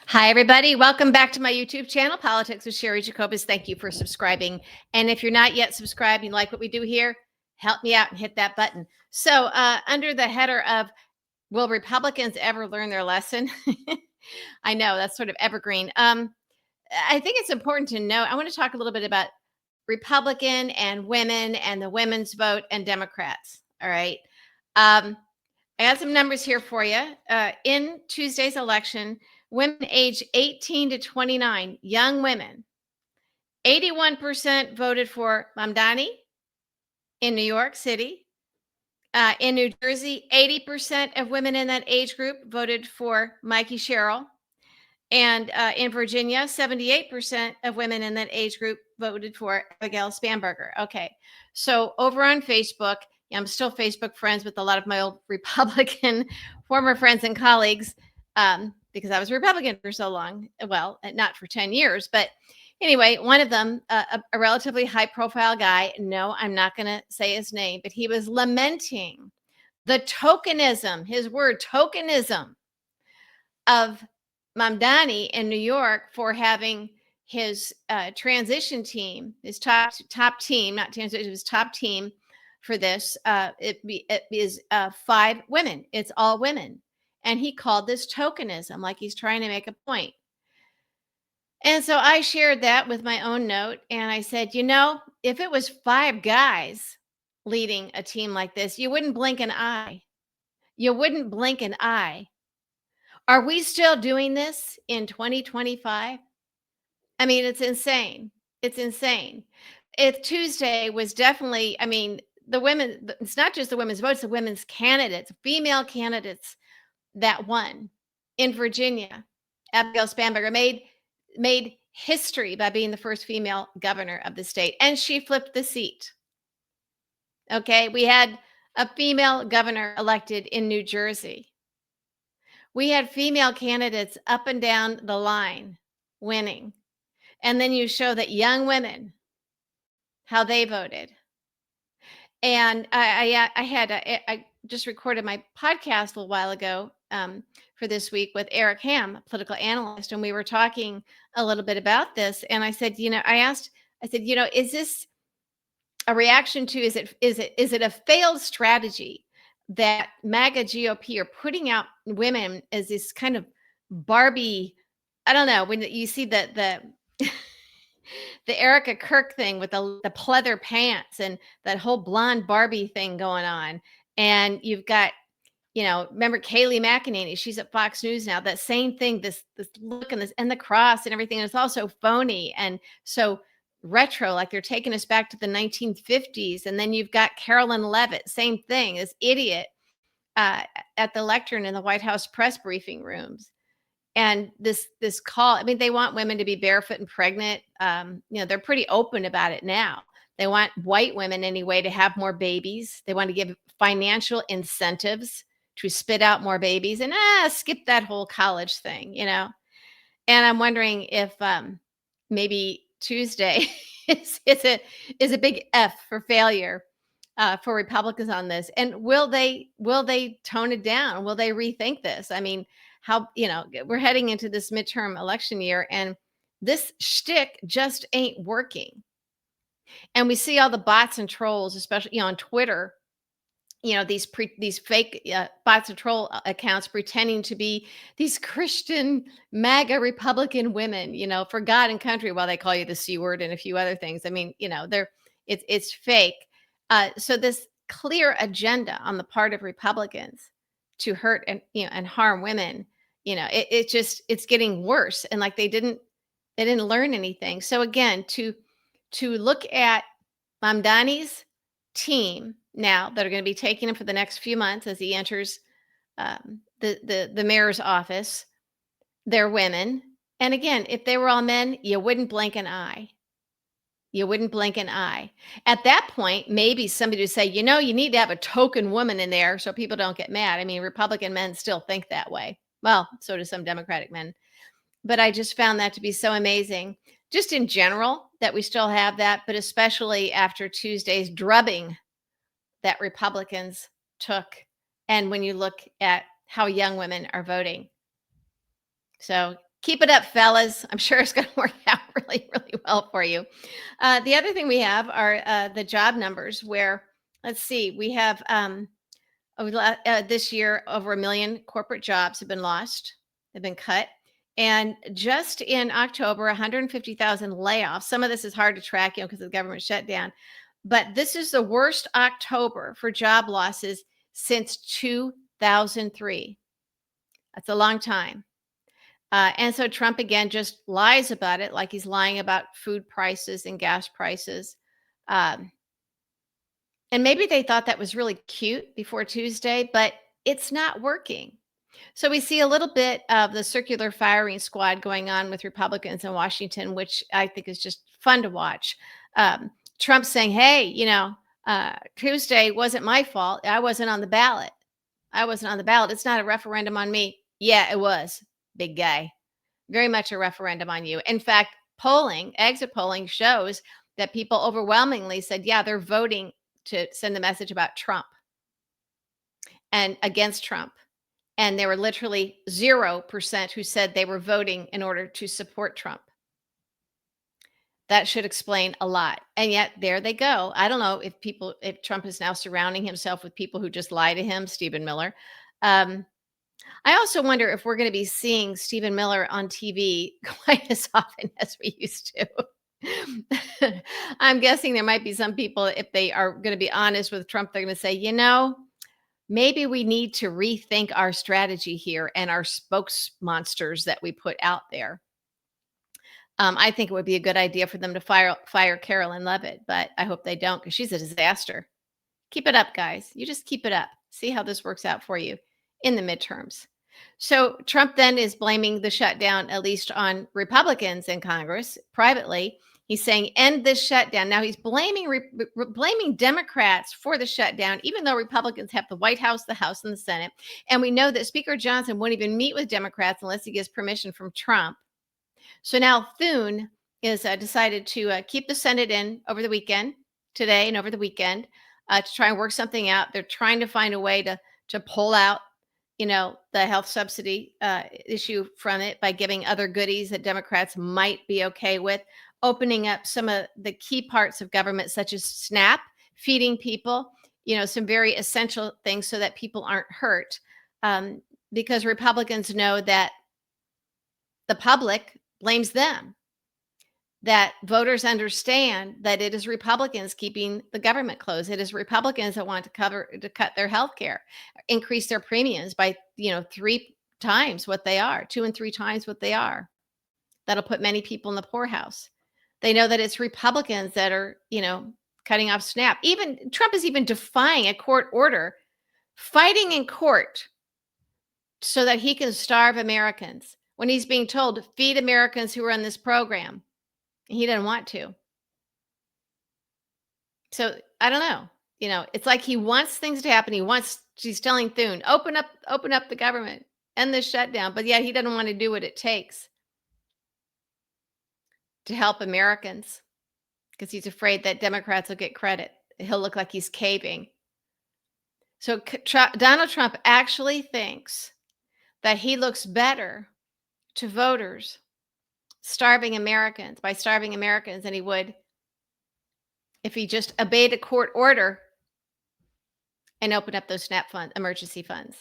Hi, everybody. Welcome back to my YouTube channel, Politics with Sherry Jacobus. Thank you for subscribing. And if you're not yet subscribed, you like what we do here, help me out and hit that button. So, under the header of Will Republicans ever learn their lesson? I know that's sort of evergreen. I think it's important to know. I want to talk a little bit about Republican and women and the women's vote and Democrats. All right. Um, I got some numbers here for you. In Tuesday's election, women aged 18 to 29, young women, 81% voted for Mamdani in New York City. In New Jersey, 80% of women in that age group voted for Mikey Sherrill. And in Virginia, 78% of women in that age group voted for Abigail Spanberger. Okay. So over on Facebook, I'm still Facebook friends with a lot of my old Republican former friends and colleagues because I was a Republican for so long. Well, not for 10 years, but anyway, one of them, a relatively high profile guy. No, I'm not going to say his name, but he was lamenting the tokenism, his word, tokenism of Mamdani in New York for having his transition team, his top team, not transition, his top team for this. It is 5 women. It's all women, and he called this tokenism, like he's trying to make a point. And so I shared that with my own note, and I said, if it was 5 guys leading a team like this, you wouldn't blink an eye. You wouldn't blink an eye. Are we still doing this in 2025? I mean, it's insane. It's insane. If Tuesday was definitely, I mean, the women, it's not just the women's votes, the women's candidates, female candidates that won in Virginia. Abigail Spanberger made history by being the first female governor of the state, and she flipped the seat. Okay, we had a female governor elected in New Jersey. We had female candidates up and down the line winning. And then you show that young women, how they voted. And I just recorded my podcast a little while ago for this week with Eric Ham, a political analyst, and we were talking a little bit about this. And I said, I said, is this a reaction to, is it a failed strategy that MAGA GOP are putting out women as this kind of Barbie? I don't know, when you see the the Erica Kirk thing with the pleather pants and that whole blonde Barbie thing going on, and you've got, remember Kayleigh McEnany? She's at Fox News now. That same thing, this look and the cross and everything. And it's also phony and so retro, like they're taking us back to the 1950s. And then you've got Carolyn Levitt, same thing, this idiot at the lectern in the White House press briefing rooms. And this call, I mean, they want women to be barefoot and pregnant. They're pretty open about it now. They want white women anyway to have more babies. They want to give financial incentives to spit out more babies and skip that whole college thing, And I'm wondering if maybe Tuesday is a big F for failure for Republicans on this. And will they tone it down? Will they rethink this? I mean, how, we're heading into this midterm election year and this shtick just ain't working. And we see all the bots and trolls, especially on Twitter, these fake bots and troll accounts pretending to be these Christian MAGA Republican women, for God and country, while they call you the C word and a few other things. I mean, it's fake. So this clear agenda on the part of Republicans to hurt and harm women, it's getting worse. And like they didn't learn anything. So again, to look at Mamdani's team now that are going to be taking him for the next few months as he enters the mayor's office, they're women. And again, if they were all men, you wouldn't blink an eye. You wouldn't blink an eye. At that point, maybe somebody would say, you need to have a token woman in there so people don't get mad. I mean, Republican men still think that way. Well, so do some Democratic men. But I just found that to be so amazing, just in general, that we still have that, but especially after Tuesday's drubbing that Republicans took. And when you look at how young women are voting. So Keep it up, fellas. I'm sure it's going to work out really, really well for you. The other thing we have are the job numbers, where, let's see, we have this year over 1 million corporate jobs have been lost, have been cut. And just in October, 150,000 layoffs. Some of this is hard to track, because of the government shutdown. But this is the worst October for job losses since 2003. That's a long time. And so Trump again just lies about it, like he's lying about food prices and gas prices. Um, and maybe they thought that was really cute before Tuesday, but it's not working. So we see a little bit of the circular firing squad going on with Republicans in Washington, which I think is just fun to watch. Trump saying, hey, Tuesday wasn't my fault. I wasn't on the ballot. It's not a referendum on me. Yeah, it was, big guy. Very much a referendum on you. In fact, exit polling shows that people overwhelmingly said, yeah, they're voting to send the message about Trump and against Trump. And there were literally 0% who said they were voting in order to support Trump. That should explain a lot. And yet there they go. I don't know if Trump is now surrounding himself with people who just lie to him, Stephen Miller. I also wonder if we're going to be seeing Stephen Miller on TV quite as often as we used to. I'm guessing there might be some people, if they are going to be honest with Trump, they're going to say, maybe we need to rethink our strategy here and our spokes monsters that we put out there. I think it would be a good idea for them to fire Carolyn Levitt, but I hope they don't, because she's a disaster. Keep it up, guys. You just keep it up. See how this works out for you in the midterms. So Trump then is blaming the shutdown, at least on Republicans in Congress. Privately, he's saying, end this shutdown. Now he's blaming Democrats for the shutdown, even though Republicans have the White House, the House, and the Senate. And we know that Speaker Johnson won't even meet with Democrats unless he gets permission from Trump. So now Thune is decided to keep the Senate in over the weekend, today and over the weekend, to try and work something out. They're trying to find a way to pull out, the health subsidy issue from it by giving other goodies that Democrats might be okay with, opening up some of the key parts of government, such as SNAP, feeding people, some very essential things so that people aren't hurt. Because Republicans know that the public blames them, that voters understand that it is Republicans keeping the government closed. It is Republicans that want to cut their health care, increase their premiums by 3 times what they are, 2 and 3 times what they are. That'll put many people in the poorhouse. They know that it's Republicans that are cutting off SNAP. Even Trump is even defying a court order, fighting in court so that he can starve Americans, when he's being told to feed Americans who are on this program. He doesn't want to. So I don't know. It's like he wants things to happen. She's telling Thune, open up the government, end this shutdown. But yet he doesn't want to do what it takes to help Americans, because he's afraid that Democrats will get credit. He'll look like he's caving. So Donald Trump actually thinks that he looks better to voters by starving Americans than he would if he just obeyed a court order and opened up those SNAP emergency funds.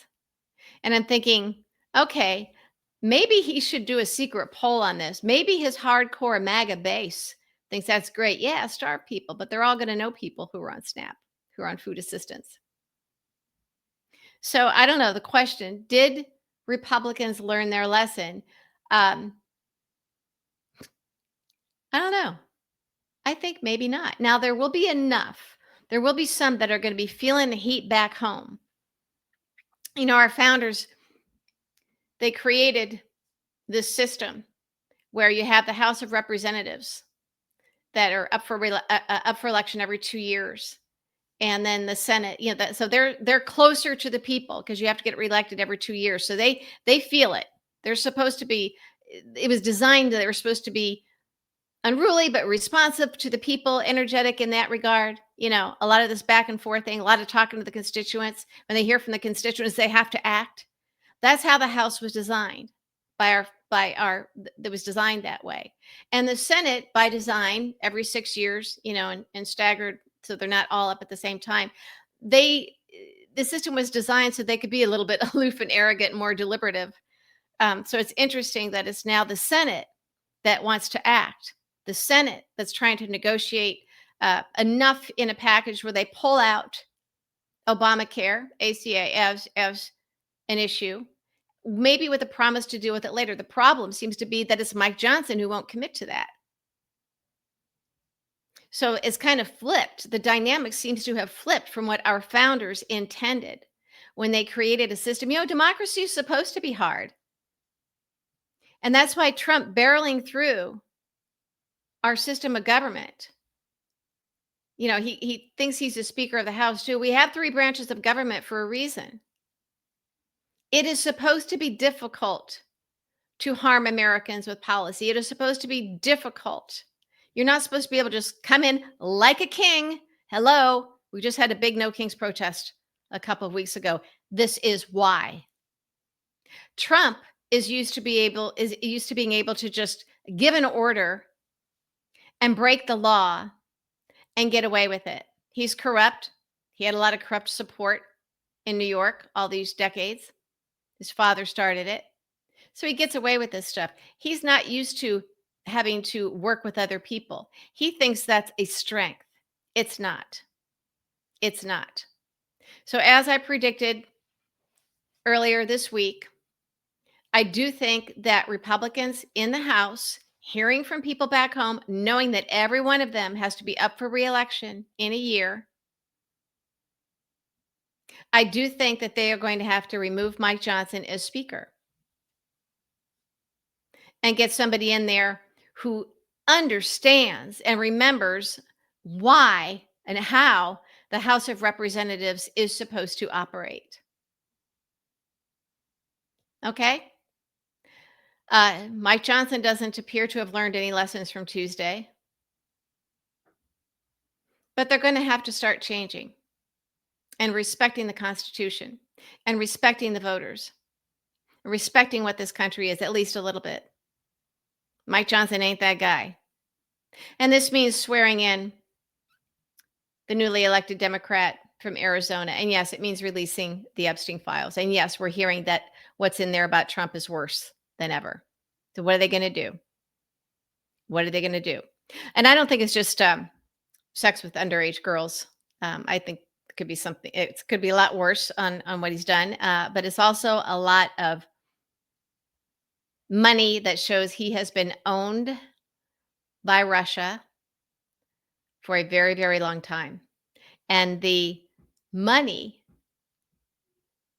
And I'm thinking, okay, maybe he should do a secret poll on this. Maybe his hardcore MAGA base thinks that's great. Yeah, starve people, but they're all going to know people who are on SNAP, who are on food assistance. So I don't know. The question, did Republicans learn their lesson? I don't know. I think maybe not. Now, there will be enough. There will be some that are going to be feeling the heat back home. Our founders, they created this system where you have the House of Representatives that are up for election every 2 years. And then the Senate, so they're closer to the people, because you have to get reelected every 2 years. So they feel it. They're supposed to be, it was designed that they were supposed to be unruly, but responsive to the people, energetic in that regard. A lot of this back and forth thing, a lot of talking to the constituents. When they hear from the constituents, they have to act. That's how the House was designed by that was designed that way. And the Senate, by design, every 6 years, and staggered so they're not all up at the same time. They the system was designed so they could be a little bit aloof and arrogant, and more deliberative. So it's interesting that it's now the Senate that wants to act. The Senate that's trying to negotiate enough in a package where they pull out Obamacare, ACA, as an issue, maybe with a promise to deal with it later. The problem seems to be that it's Mike Johnson who won't commit to that. So it's kind of flipped. The dynamic seems to have flipped from what our founders intended when they created a system. Democracy is supposed to be hard. And that's why Trump barreling through our system of government. He thinks he's the Speaker of the House too. We have 3 branches of government for a reason. It is supposed to be difficult to harm Americans with policy. It is supposed to be difficult. You're not supposed to be able to just come in like a king. Hello. We just had a big No Kings protest a couple of weeks ago. This is why. Trump is used to being able to just give an order and break the law and get away with it. He's corrupt. He had a lot of corrupt support in New York all these decades. His father started it. So he gets away with this stuff. He's not used to having to work with other people. He thinks that's a strength. It's not. It's not. So as I predicted earlier this week, I do think that Republicans in the House, hearing from people back home, knowing that every one of them has to be up for re-election in a year, I do think that they are going to have to remove Mike Johnson as Speaker and get somebody in there who understands and remembers why and how the House of Representatives is supposed to operate. Okay? Mike Johnson doesn't appear to have learned any lessons from Tuesday, but they're going to have to start changing and respecting the Constitution and respecting the voters, respecting what this country is, at least a little bit. Mike Johnson ain't that guy. And this means swearing in the newly elected Democrat from Arizona. And yes, it means releasing the Epstein files. And yes, we're hearing that what's in there about Trump is worse than ever. So what are they going to do? What are they going to do? And I don't think it's just sex with underage girls. I think it could be something. It could be a lot worse on what he's done. But it's also a lot of money that shows he has been owned by Russia for a very, very long time. And the money,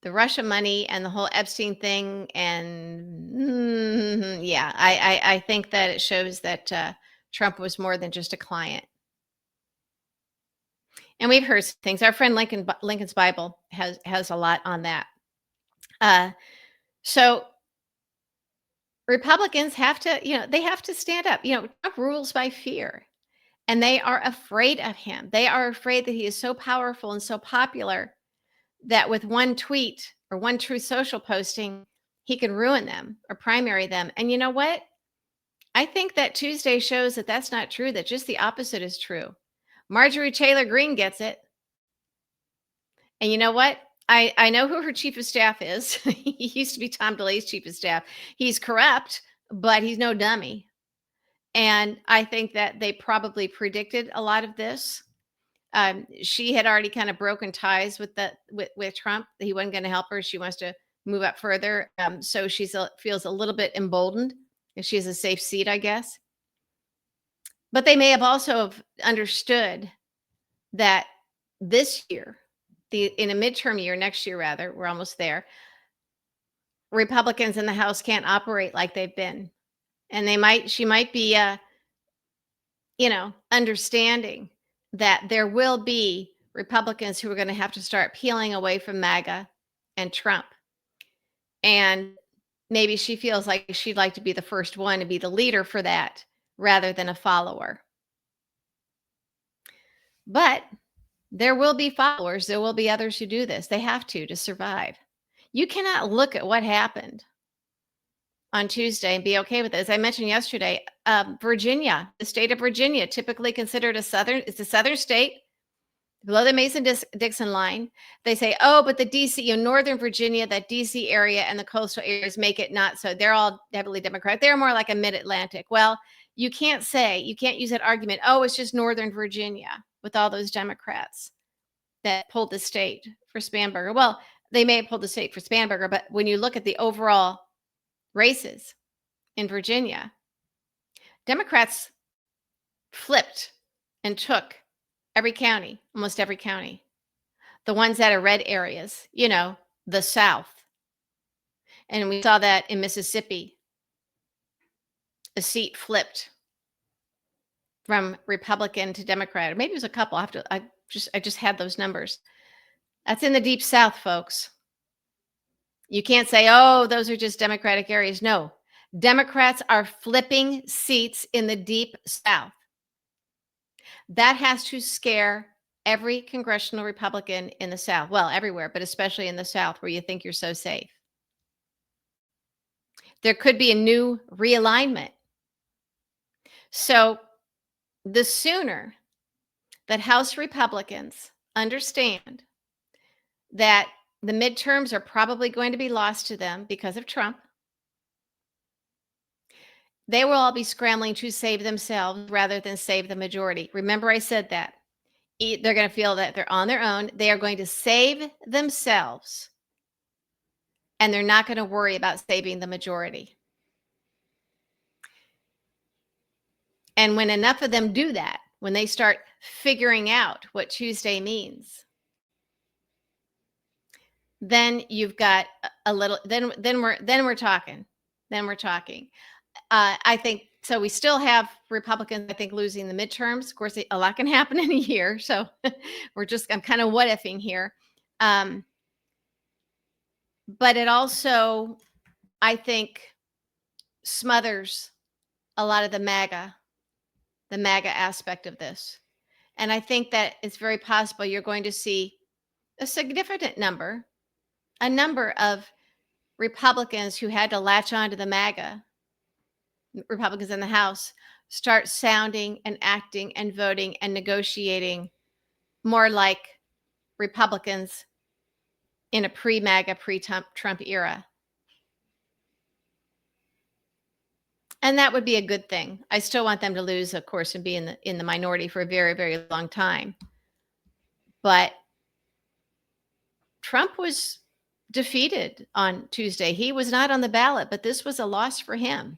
the Russia money and the whole Epstein thing, and I think that it shows that Trump was more than just a client. And we've heard some things. Our friend Lincoln's Bible has a lot on that. So Republicans have to, they have to stand up. Trump rules by fear, and they are afraid of him. They are afraid that he is so powerful and so popular that with one tweet or one Truth Social posting, he can ruin them or primary them. And you know what? I think that Tuesday shows that that's not true, that just the opposite is true. Marjorie Taylor Greene gets it. And you know what? I know who her chief of staff is. He used to be Tom DeLay's chief of staff. He's corrupt, but he's no dummy. And I think that they probably predicted a lot of this. She had already kind of broken ties with Trump. He wasn't going to help her. She wants to move up further. So she feels a little bit emboldened. She has a safe seat, I guess. But they may have also understood that this year, in a midterm year, next year rather, we're almost there, Republicans in the House can't operate like they've been. And she might be, understanding that there will be Republicans who are going to have to start peeling away from MAGA and Trump. And maybe she feels like she'd like to be the first one to be the leader for that rather than a follower. But there will be followers. There will be others who do this. They have to survive. You cannot look at what happened on Tuesday and be okay with it. As I mentioned yesterday, Virginia, the state of Virginia, typically considered it's a southern state below the Mason-Dixon line. They say, oh, but the DC, Northern Virginia, that DC area and the coastal areas make it not so. They're all heavily Democratic. They're more like a mid-Atlantic. Well, you can't use that argument, oh, it's just Northern Virginia with all those Democrats that pulled the state for Spanberger. Well, they may have pulled the state for Spanberger, but when you look at the overall races in Virginia, Democrats flipped and took almost every county. The ones that are red areas, the South. And we saw that in Mississippi. A seat flipped from Republican to Democrat. Or maybe it was a couple. I just had those numbers. That's in the deep South, folks. You can't say, oh, those are just Democratic areas. No, Democrats are flipping seats in the deep South. That has to scare every congressional Republican in the South. Well, everywhere, but especially in the South where you think you're so safe. There could be a new realignment. So the sooner that House Republicans understand that the midterms are probably going to be lost to them because of Trump, they will all be scrambling to save themselves rather than save the majority. Remember, I said that. They're going to feel that they're on their own. They are going to save themselves, and they're not going to worry about saving the majority. And when enough of them do that, when they start figuring out what Tuesday means, then you've got a little. Then we're talking. Then we're talking. I think so. We still have Republicans, I think, losing the midterms. Of course, a lot can happen in a year. So I'm kind of what ifing here. But it also, I think, smothers a lot of the MAGA aspect of this. And I think that it's very possible you're going to see a significant number of Republicans who had to latch on to the MAGA, Republicans in the House, start sounding and acting and voting and negotiating more like Republicans in a pre-MAGA, pre-Trump era. And that would be a good thing. I still want them to lose, of course, and be in the minority for a very, very long time. But Trump was defeated on Tuesday. He was not on the ballot, but this was a loss for him.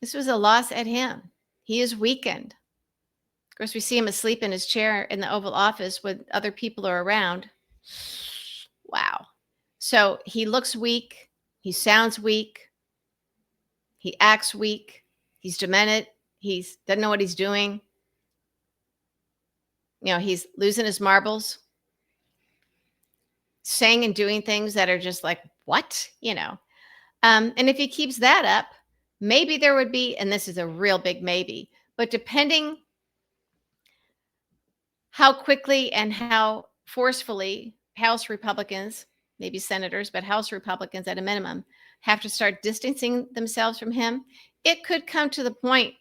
This was a loss at him. He is weakened. Of course, we see him asleep in his chair in the Oval Office when other people are around. Wow. So he looks weak. He sounds weak. He acts weak. He's demented. He doesn't know what he's doing. He's losing his marbles, saying and doing things that are just like, what? And if he keeps that up, maybe there would be, and this is a real big maybe, but depending how quickly and how forcefully House Republicans, maybe senators, but House Republicans at a minimum, have to start distancing themselves from him, it could come to the point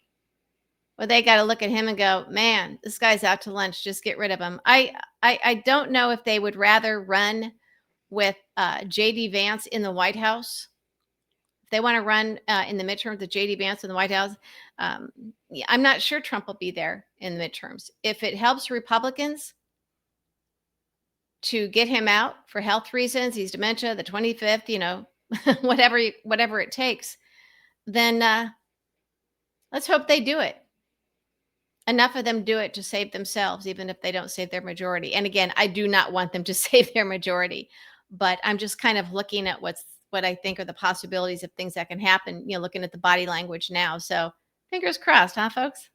where they got to look at him and go, man, this guy's out to lunch. Just get rid of him. I don't know if they would rather run with J.D. Vance in the White House. If they want to run in the midterms with J.D. Vance in the White House, I'm not sure Trump will be there in the midterms. If it helps Republicans to get him out for health reasons, he's dementia, the 25th, whatever it takes, then let's hope they do it. Enough of them do it to save themselves, even if they don't save their majority. And again, I do not want them to save their majority, but I'm just kind of looking at what I think are the possibilities of things that can happen, looking at the body language now. So fingers crossed, huh, folks?